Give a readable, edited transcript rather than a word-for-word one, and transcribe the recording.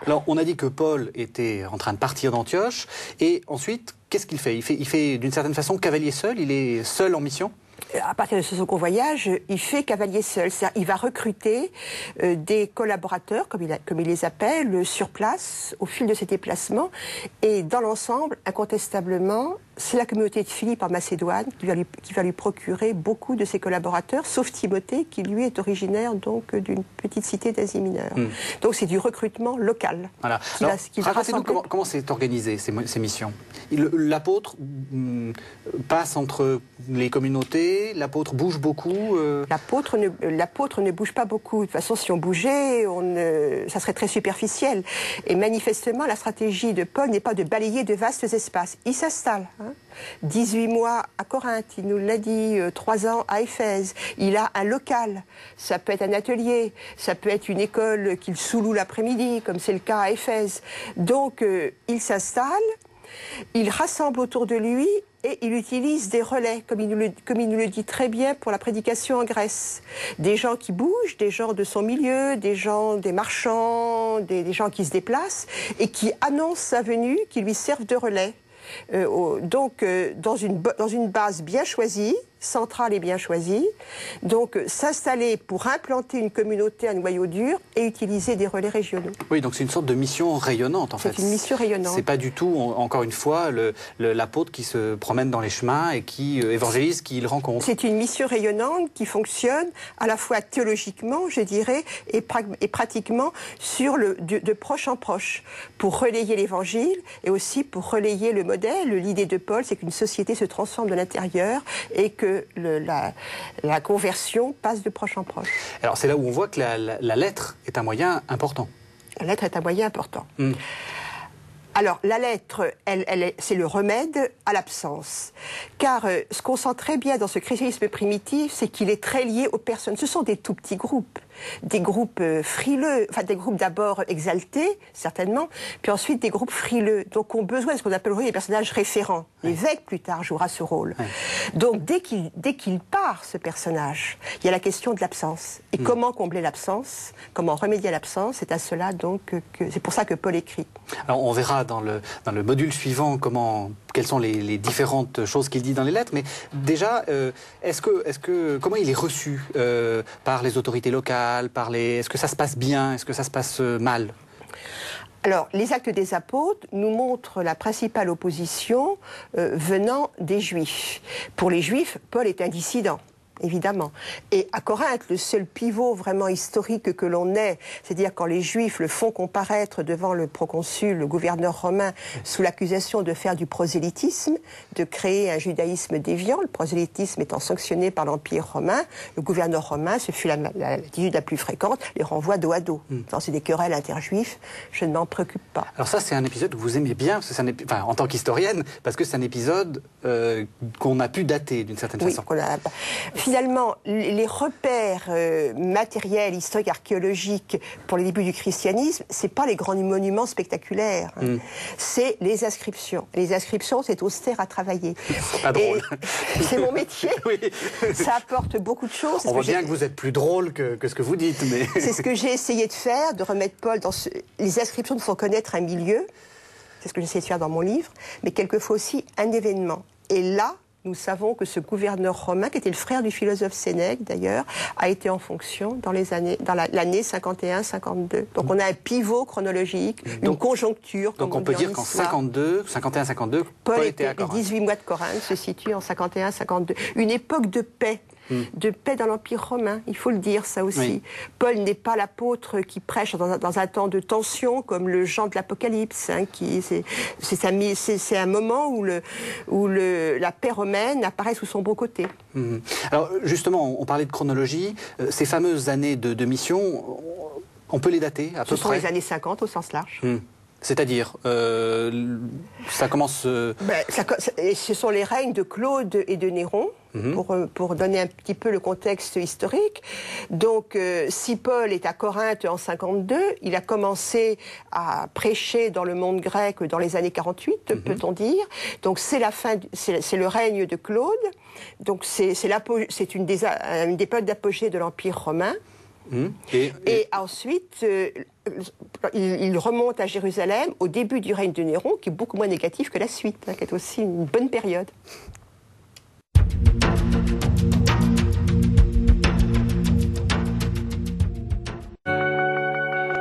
Alors, on a dit que Paul était en train de partir d'Antioche, et ensuite, qu'est-ce qu'il fait? Il fait d'une certaine façon cavalier seul, il est seul en mission? À partir de ce second voyage, il fait cavalier seul. C'est-à-dire, il va recruter des collaborateurs, comme il les appelle, sur place, au fil de ses déplacements. Et dans l'ensemble, incontestablement, c'est la communauté de Philippe en Macédoine qui va lui procurer beaucoup de ses collaborateurs, sauf Timothée, qui lui est originaire donc d'une petite cité d'Asie mineure. Donc c'est du recrutement local. Voilà. Racontez-nous comment c'est organisé, ces missions. L'apôtre passe entre les communautés, l'apôtre bouge beaucoup. L'apôtre ne bouge pas beaucoup. De toute façon, si on bougeait, ça serait très superficiel. Et manifestement, la stratégie de Paul n'est pas de balayer de vastes espaces. Il s'installe. 18 mois à Corinthe, il nous l'a dit, 3 ans à Éphèse. Il a un local. Ça peut être un atelier, ça peut être une école qu'il sous-loue l'après-midi, comme c'est le cas à Éphèse. Donc, il s'installe, il rassemble autour de lui et il utilise des relais, comme il nous le dit très bien pour la prédication en Grèce. Des gens qui bougent, des gens de son milieu, des marchands, des gens qui se déplacent et qui annoncent sa venue, qui lui servent de relais. Donc, dans une base bien choisie, centrale et bien choisie, donc s'installer pour implanter une communauté à noyau dur et utiliser des relais régionaux. Oui, donc c'est une sorte de mission rayonnante en fait. C'est une mission rayonnante. C'est pas du tout, encore une fois, l'apôtre qui se promène dans les chemins et qui évangélise, qui il rencontre. C'est une mission rayonnante qui fonctionne à la fois théologiquement, je dirais, et pratiquement de proche en proche, pour relayer l'évangile et aussi pour relayer le modèle. L'idée de Paul, c'est qu'une société se transforme de l'intérieur et que la conversion passe de proche en proche. Alors c'est là où on voit que la lettre est un moyen important. La lettre est un moyen important. Alors, la lettre, c'est le remède à l'absence. Car ce qu'on sent très bien dans ce christianisme primitif, c'est qu'il est très lié aux personnes. Ce sont des tout petits groupes. Des groupes frileux, enfin des groupes d'abord exaltés, certainement, puis ensuite des groupes frileux. Donc ont besoin de ce qu'on appelle aujourd'hui les personnages référents. L'évêque, plus tard, jouera ce rôle. Donc dès qu'il part, ce personnage, il y a la question de l'absence. Et comment combler l'absence, comment remédier à l'absence, c'est à cela donc c'est pour ça que Paul écrit. Alors on verra dans le module suivant quelles sont les différentes choses qu'il dit dans les lettres, mais déjà, comment il est reçu par les autorités locales, est-ce que ça se passe bien, est-ce que ça se passe mal? Alors, les Actes des Apôtres nous montrent la principale opposition venant des Juifs. Pour les Juifs, Paul est un dissident. Évidemment. Et à Corinthe, le seul pivot vraiment historique que l'on ait, c'est-à-dire quand les Juifs le font comparaître devant le proconsul, le gouverneur romain, sous l'accusation de faire du prosélytisme, de créer un judaïsme déviant, le prosélytisme étant sanctionné par l'Empire romain, le gouverneur romain, ce fut l'attitude la plus fréquente, les renvoie dos à dos. Quand c'est des querelles interjuifs, je ne m'en préoccupe pas. Alors ça, c'est un épisode que vous aimez bien, parce que en tant qu'historienne, parce que c'est un épisode qu'on a pu dater d'une certaine façon. Finalement, les repères matériels, historiques, archéologiques pour les débuts du christianisme, c'est pas les grands monuments spectaculaires, c'est les inscriptions. Les inscriptions, c'est austère à travailler. Pas drôle. C'est mon métier. Oui. Ça apporte beaucoup de choses. On voit bien que vous êtes plus drôle que ce que vous dites. Mais... C'est ce que j'ai essayé de faire, de remettre Paul dans les inscriptions nous font connaître un milieu. C'est ce que j'essaie de faire dans mon livre, mais quelquefois aussi un événement. Et là, nous savons que ce gouverneur romain, qui était le frère du philosophe Sénèque d'ailleurs, a été en fonction dans l'année 51-52. Donc on a un pivot chronologique, une conjoncture. Donc on peut dire qu'en 51-52, Paul était à Corinthe. Les 18 mois de Corinthe se situent en 51-52. Une époque de paix. De paix dans l'Empire romain, il faut le dire, ça aussi. Oui. Paul n'est pas l'apôtre qui prêche dans un temps de tension comme le Jean de l'Apocalypse. C'est un moment où la paix romaine apparaît sous son beau côté. Alors justement, on parlait de chronologie. Ces fameuses années de mission, on peut les dater à peu près? Ce sont les années 50 au sens large. C'est-à-dire, ça commence... Ce sont les règnes de Claude et de Néron, pour donner un petit peu le contexte historique. Donc, si Paul est à Corinthe en 52, il a commencé à prêcher dans le monde grec dans les années 48, peut-on dire. Donc, c'est le règne de Claude. Donc, c'est une des périodes d'apogée de l'Empire romain. Et ensuite, il remonte à Jérusalem au début du règne de Néron, qui est beaucoup moins négatif que la suite, qui est aussi une bonne période.